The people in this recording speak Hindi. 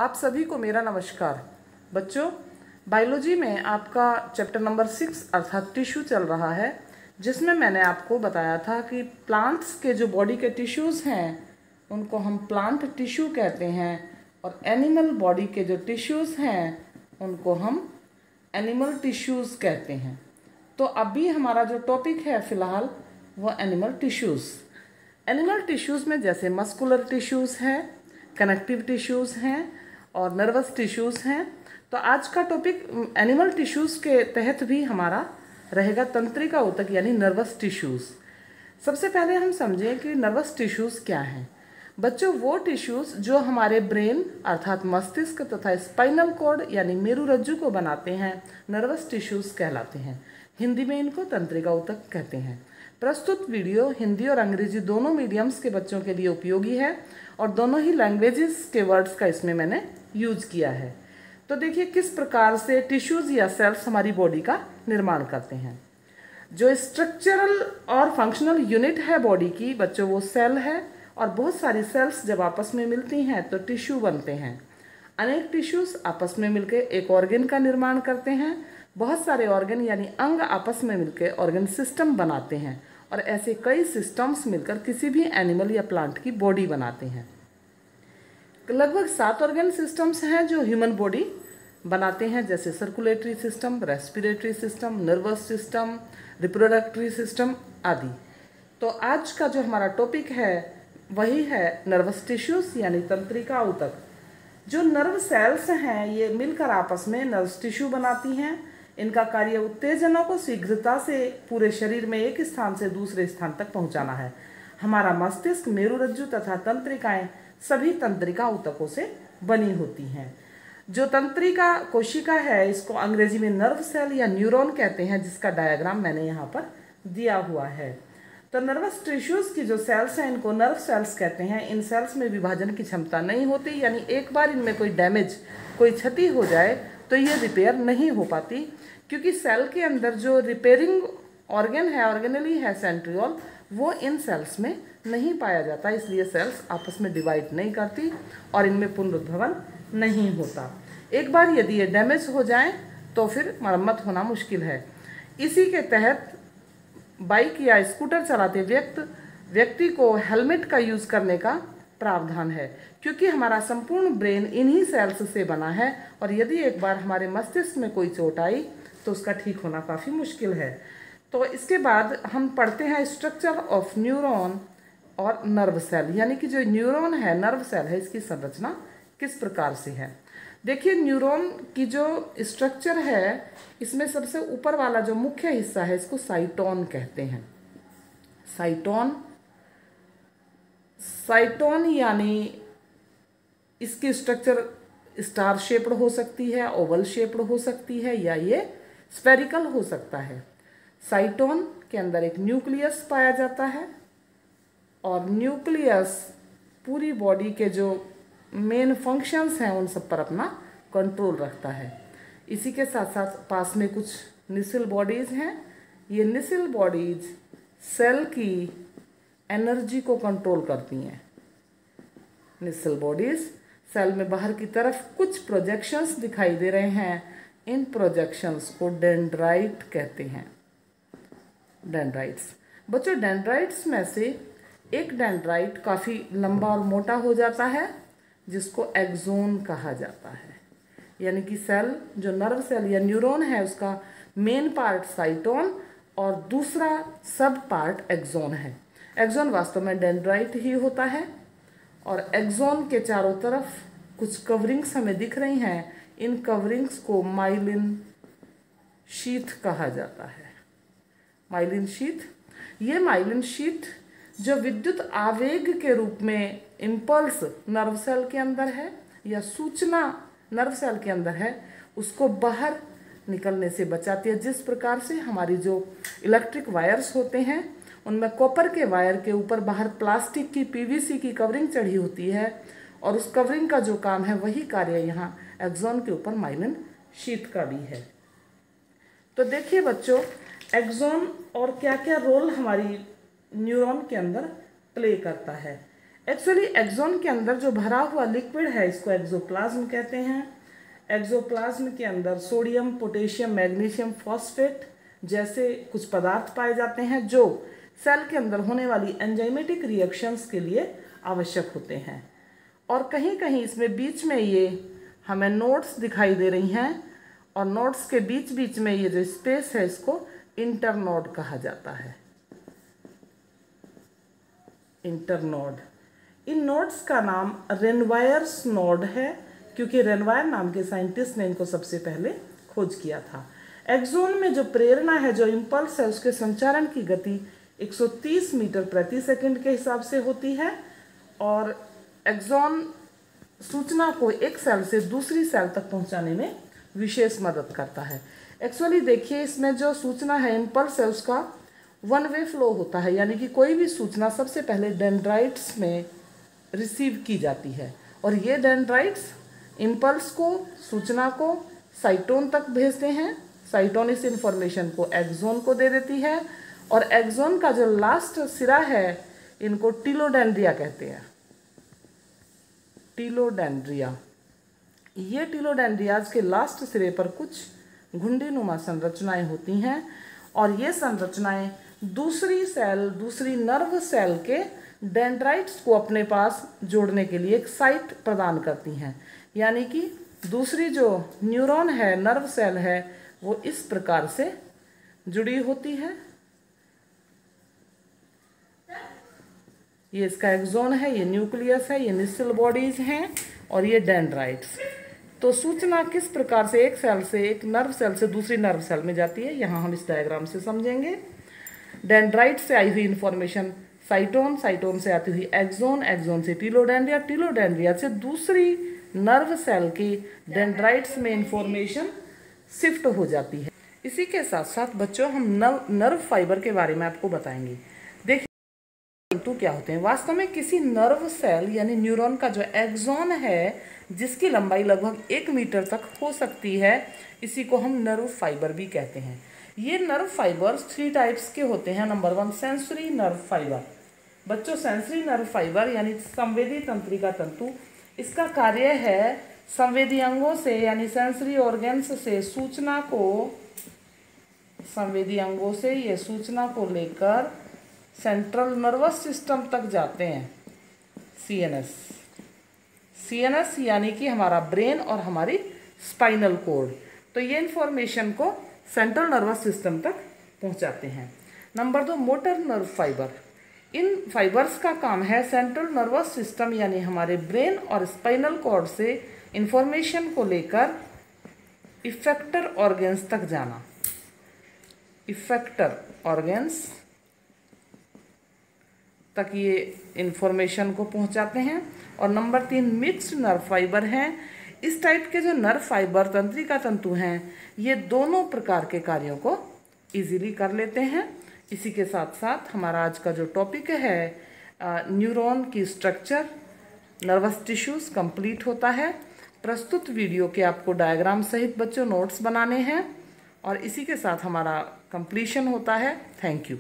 आप सभी को मेरा नमस्कार। बच्चों, बायोलॉजी में आपका चैप्टर नंबर 6 अर्थात टिश्यू चल रहा है, जिसमें मैंने आपको बताया था कि प्लांट्स के जो बॉडी के टिश्यूज़ हैं उनको हम प्लांट टिश्यू कहते हैं और एनिमल बॉडी के जो टिश्यूज़ हैं उनको हम एनिमल टिश्यूज़ कहते हैं। तो अभी हमारा जो टॉपिक है फ़िलहाल वो एनिमल टिश्यूज़। एनिमल टिश्यूज़ में जैसे मस्कुलर टिश्यूज़ हैं, कनेक्टिव टिश्यूज़ हैं और नर्वस टिश्यूज़ हैं। तो आज का टॉपिक एनिमल टिश्यूज़ के तहत भी हमारा रहेगा तंत्रिका ऊतक यानी नर्वस टिश्यूज़। सबसे पहले हम समझें कि नर्वस टिश्यूज़ क्या हैं। बच्चों, वो टिश्यूज़ जो हमारे ब्रेन अर्थात मस्तिष्क तथा स्पाइनल कॉर्ड यानी मेरुरज्जु को बनाते हैं नर्वस टिश्यूज़ कहलाते हैं। हिंदी में इनको तंत्रिका ऊतक कहते हैं। प्रस्तुत वीडियो हिंदी और अंग्रेजी दोनों मीडियम्स के बच्चों के लिए उपयोगी है और दोनों ही लैंग्वेजेस के वर्ड्स का इसमें मैंने यूज किया है। तो देखिए किस प्रकार से टिश्यूज़ या सेल्स हमारी बॉडी का निर्माण करते हैं। जो स्ट्रक्चरल और फंक्शनल यूनिट है बॉडी की बच्चों वो सेल है और बहुत सारी सेल्स जब आपस में मिलती हैं तो टिश्यू बनते हैं। अनेक टिश्यूज़ आपस में मिलकर एक ऑर्गन का निर्माण करते हैं। बहुत सारे ऑर्गन यानी अंग आपस में मिलकर ऑर्गन सिस्टम बनाते हैं और ऐसे कई सिस्टम्स मिलकर किसी भी एनिमल या प्लांट की बॉडी बनाते हैं। लगभग 7 ऑर्गन सिस्टम्स हैं जो ह्यूमन बॉडी बनाते हैं, जैसे circulatory system, respiratory system, nervous system, reproductive system आदि। तो आज का जो हमारा टॉपिक है वही है नर्वस टिश्यूज़ यानी तंत्रिका ऊतक। जो नर्व सेल्स हैं ये मिलकर आपस में नर्व टिश्यू बनाती हैं। इनका कार्य उत्तेजनों को शीघ्रता से पूरे शरीर में एक स्थान से दूसरे स्थान तक पहुंचाना है। हमारा मस्तिष्क, मेरुरज्जु तथा तंत्रिकाएं सभी तंत्रिका ऊतकों से बनी होती हैं। जो तंत्रिका कोशिका है इसको अंग्रेजी में नर्व सेल या न्यूरॉन कहते हैं, जिसका डायग्राम मैंने यहाँ पर दिया हुआ है। तो नर्वस टिश्यूज़ की जो सेल्स हैं इनको नर्व सेल्स कहते हैं। इन सेल्स में विभाजन की क्षमता नहीं होती, यानी एक बार इनमें कोई डैमेज, कोई क्षति हो जाए तो ये रिपेयर नहीं हो पाती, क्योंकि सेल के अंदर जो रिपेयरिंग ऑर्गन है, ऑर्गेनली है सेंट्रियोल, वो इन सेल्स में नहीं पाया जाता। इसलिए सेल्स आपस में डिवाइड नहीं करती और इनमें पुनरुद्भवन नहीं होता। एक बार यदि ये डैमेज हो जाए तो फिर मरम्मत होना मुश्किल है। इसी के तहत बाइक या स्कूटर चलाते व्यक्ति को हेलमेट का यूज़ करने का प्रावधान है, क्योंकि हमारा संपूर्ण ब्रेन इन्हीं सेल्स से बना है और यदि एक बार हमारे मस्तिष्क में कोई चोट आई तो उसका ठीक होना काफ़ी मुश्किल है। तो इसके बाद हम पढ़ते हैं स्ट्रक्चर ऑफ न्यूरॉन और नर्व सेल, यानी कि जो न्यूरॉन है, नर्व सेल है, इसकी संरचना किस प्रकार से है। देखिए न्यूरॉन की जो स्ट्रक्चर है इसमें सबसे ऊपर वाला जो मुख्य हिस्सा है इसको साइटोन कहते हैं। साइटोन यानी इसकी स्ट्रक्चर स्टार शेप्ड हो सकती है, ओवल शेप्ड हो सकती है या ये स्फेरिकल हो सकता है। साइटोन के अंदर एक न्यूक्लियस पाया जाता है और न्यूक्लियस पूरी बॉडी के जो मेन फंक्शंस हैं उन सब पर अपना कंट्रोल रखता है। इसी के साथ साथ पास में कुछ निसिल बॉडीज़ हैं। ये निसिल बॉडीज सेल की एनर्जी को कंट्रोल करती हैं। निसिल बॉडीज सेल में बाहर की तरफ कुछ प्रोजेक्शंस दिखाई दे रहे हैं। इन प्रोजेक्शंस को डेंड्राइट कहते हैं। डेंड्राइट्स बच्चों, डेंड्राइट्स में से एक डेंड्राइट काफ़ी लंबा और मोटा हो जाता है जिसको एक्सोन कहा जाता है। यानी कि सेल जो नर्व सेल या न्यूरॉन है उसका मेन पार्ट साइटोन और दूसरा सब पार्ट एक्सोन है। एक्सोन वास्तव में डेंड्राइट ही होता है और एक्सोन के चारों तरफ कुछ कवरिंग्स हमें दिख रही हैं। इन कवरिंग्स को माइलिन शीथ कहा जाता है। माइलिन शीथ, ये माइलिन शीथ जो विद्युत आवेग के रूप में इम्पल्स नर्व सेल के अंदर है या सूचना नर्व सेल के अंदर है उसको बाहर निकलने से बचाती है। जिस प्रकार से हमारी जो इलेक्ट्रिक वायर्स होते हैं उनमें कॉपर के वायर के ऊपर बाहर प्लास्टिक की पीवीसी की कवरिंग चढ़ी होती है और उस कवरिंग का जो काम है वही कार्य यहाँ एक्सोन के ऊपर माइलिन शीथ का भी है। तो देखिए बच्चों, एक्सोन और क्या क्या रोल हमारी न्यूरॉन के अंदर प्ले करता है। एक्चुअली एक्सोन के अंदर जो भरा हुआ लिक्विड है इसको एक्सोप्लाज्म कहते हैं। एक्सोप्लाज्म के अंदर सोडियम, पोटेशियम, मैग्नीशियम, फॉस्फेट जैसे कुछ पदार्थ पाए जाते हैं जो सेल के अंदर होने वाली एंजाइमेटिक रिएक्शंस के लिए आवश्यक होते हैं। और कहीं कहीं इसमें बीच में ये हमें नोड्स दिखाई दे रही हैं, और नोड्स के बीच बीच में ये जो स्पेस है इसको इंटरनोड कहा जाता है। इंटरनोड। इन नोड्स का नाम रेनवायर्स नोड है, क्योंकि रेनवायर नाम के साइंटिस्ट ने इनको सबसे पहले खोज किया था। एक्सोन में जो प्रेरणा है, जो इम्पल्स है, उसके संचारण की गति 130 मीटर प्रति सेकंड के हिसाब से होती है। और एक्सोन सूचना को एक सेल से दूसरी सेल तक पहुंचाने में विशेष मदद करता है। एक्चुअली देखिए, इसमें जो सूचना है, इम्पल्स है, उसका वन वे फ्लो होता है, यानी कि कोई भी सूचना सबसे पहले डेंड्राइट्स में रिसीव की जाती है, और ये डेंड्राइट्स इम्पल्स को, सूचना को साइटोन तक भेजते हैं। साइटोन इस इंफॉर्मेशन को एक्सोन को दे देती है, और एक्सोन का जो लास्ट सिरा है इनको टीलोडेंड्रिया कहते हैं। टीलोडेंड्रिया। ये टीलोडेंड्रियाज के लास्ट सिरे पर कुछ घुंडीनुमा संरचनाएं होती हैं, और ये संरचनाएं दूसरी सेल, दूसरी नर्व सेल के डेंड्राइट्स को अपने पास जोड़ने के लिए एक साइट प्रदान करती हैं। यानी कि दूसरी जो न्यूरॉन है, नर्व सेल है, वो इस प्रकार से जुड़ी होती है। ये इसका एक्सोन है, ये न्यूक्लियस है, ये निस्सल बॉडीज हैं, और ये डेंड्राइट्स। तो सूचना किस प्रकार से एक सेल से, एक नर्व सेल से दूसरी नर्व सेल में जाती है, यहाँ हम इस डायग्राम से समझेंगे। डेंड्राइट से आई हुई इंफॉर्मेशन साइटोन, साइटोन से आती हुई एक्सोन, एक्सोन से टीलोडेंड्रिया, टीलोडेंड्रिया से दूसरी नर्व सेल के डेंड्राइट्स में इंफॉर्मेशन शिफ्ट हो जाती है। इसी के साथ साथ बच्चों हम नर्व फाइबर के बारे में आपको बताएंगे। देखिए तंतु क्या होते हैं। वास्तव में किसी नर्व सेल यानी न्यूरॉन का जो एक्सोन है, जिसकी लंबाई लगभग 1 मीटर तक हो सकती है, इसी को हम नर्व फाइबर भी कहते हैं। ये नर्व फाइबर्स 3 टाइप्स के होते हैं। Number 1 sensory nerve fibre. बच्चों, सेंसरी नर्व फाइबर यानी संवेदी तंत्रिका तंतु, इसका कार्य है संवेदी अंगों से यानी सेंसरी ऑर्गन्स से सूचना को, संवेदी अंगों से ये सूचना को लेकर सेंट्रल नर्वस सिस्टम तक जाते हैं। सीएनएस, सीएनएस यानी कि हमारा ब्रेन और हमारी स्पाइनल कोड, तो ये इंफॉर्मेशन को सेंट्रल नर्वस सिस्टम तक पहुंचाते हैं। Number 2 motor nerve fibre. इन फाइबर्स का काम है सेंट्रल नर्वस सिस्टम यानी हमारे ब्रेन और स्पाइनल कॉर्ड से इंफॉर्मेशन को लेकर इफेक्टर ऑर्गन्स तक जाना। इफेक्टर ऑर्गन्स तक ये इंफॉर्मेशन को पहुंचाते हैं। और नंबर 3 मिक्स्ड नर्व फाइबर हैं। इस टाइप के जो नर्व फाइबर तंत्रिका तंतु हैं, ये दोनों प्रकार के कार्यों को इजीली कर लेते हैं। इसी के साथ साथ हमारा आज का जो टॉपिक है न्यूरॉन की स्ट्रक्चर, नर्वस टिश्यूज कंप्लीट होता है। प्रस्तुत वीडियो के आपको डायग्राम सहित बच्चों नोट्स बनाने हैं, और इसी के साथ हमारा कंप्लीशन होता है। Thank you.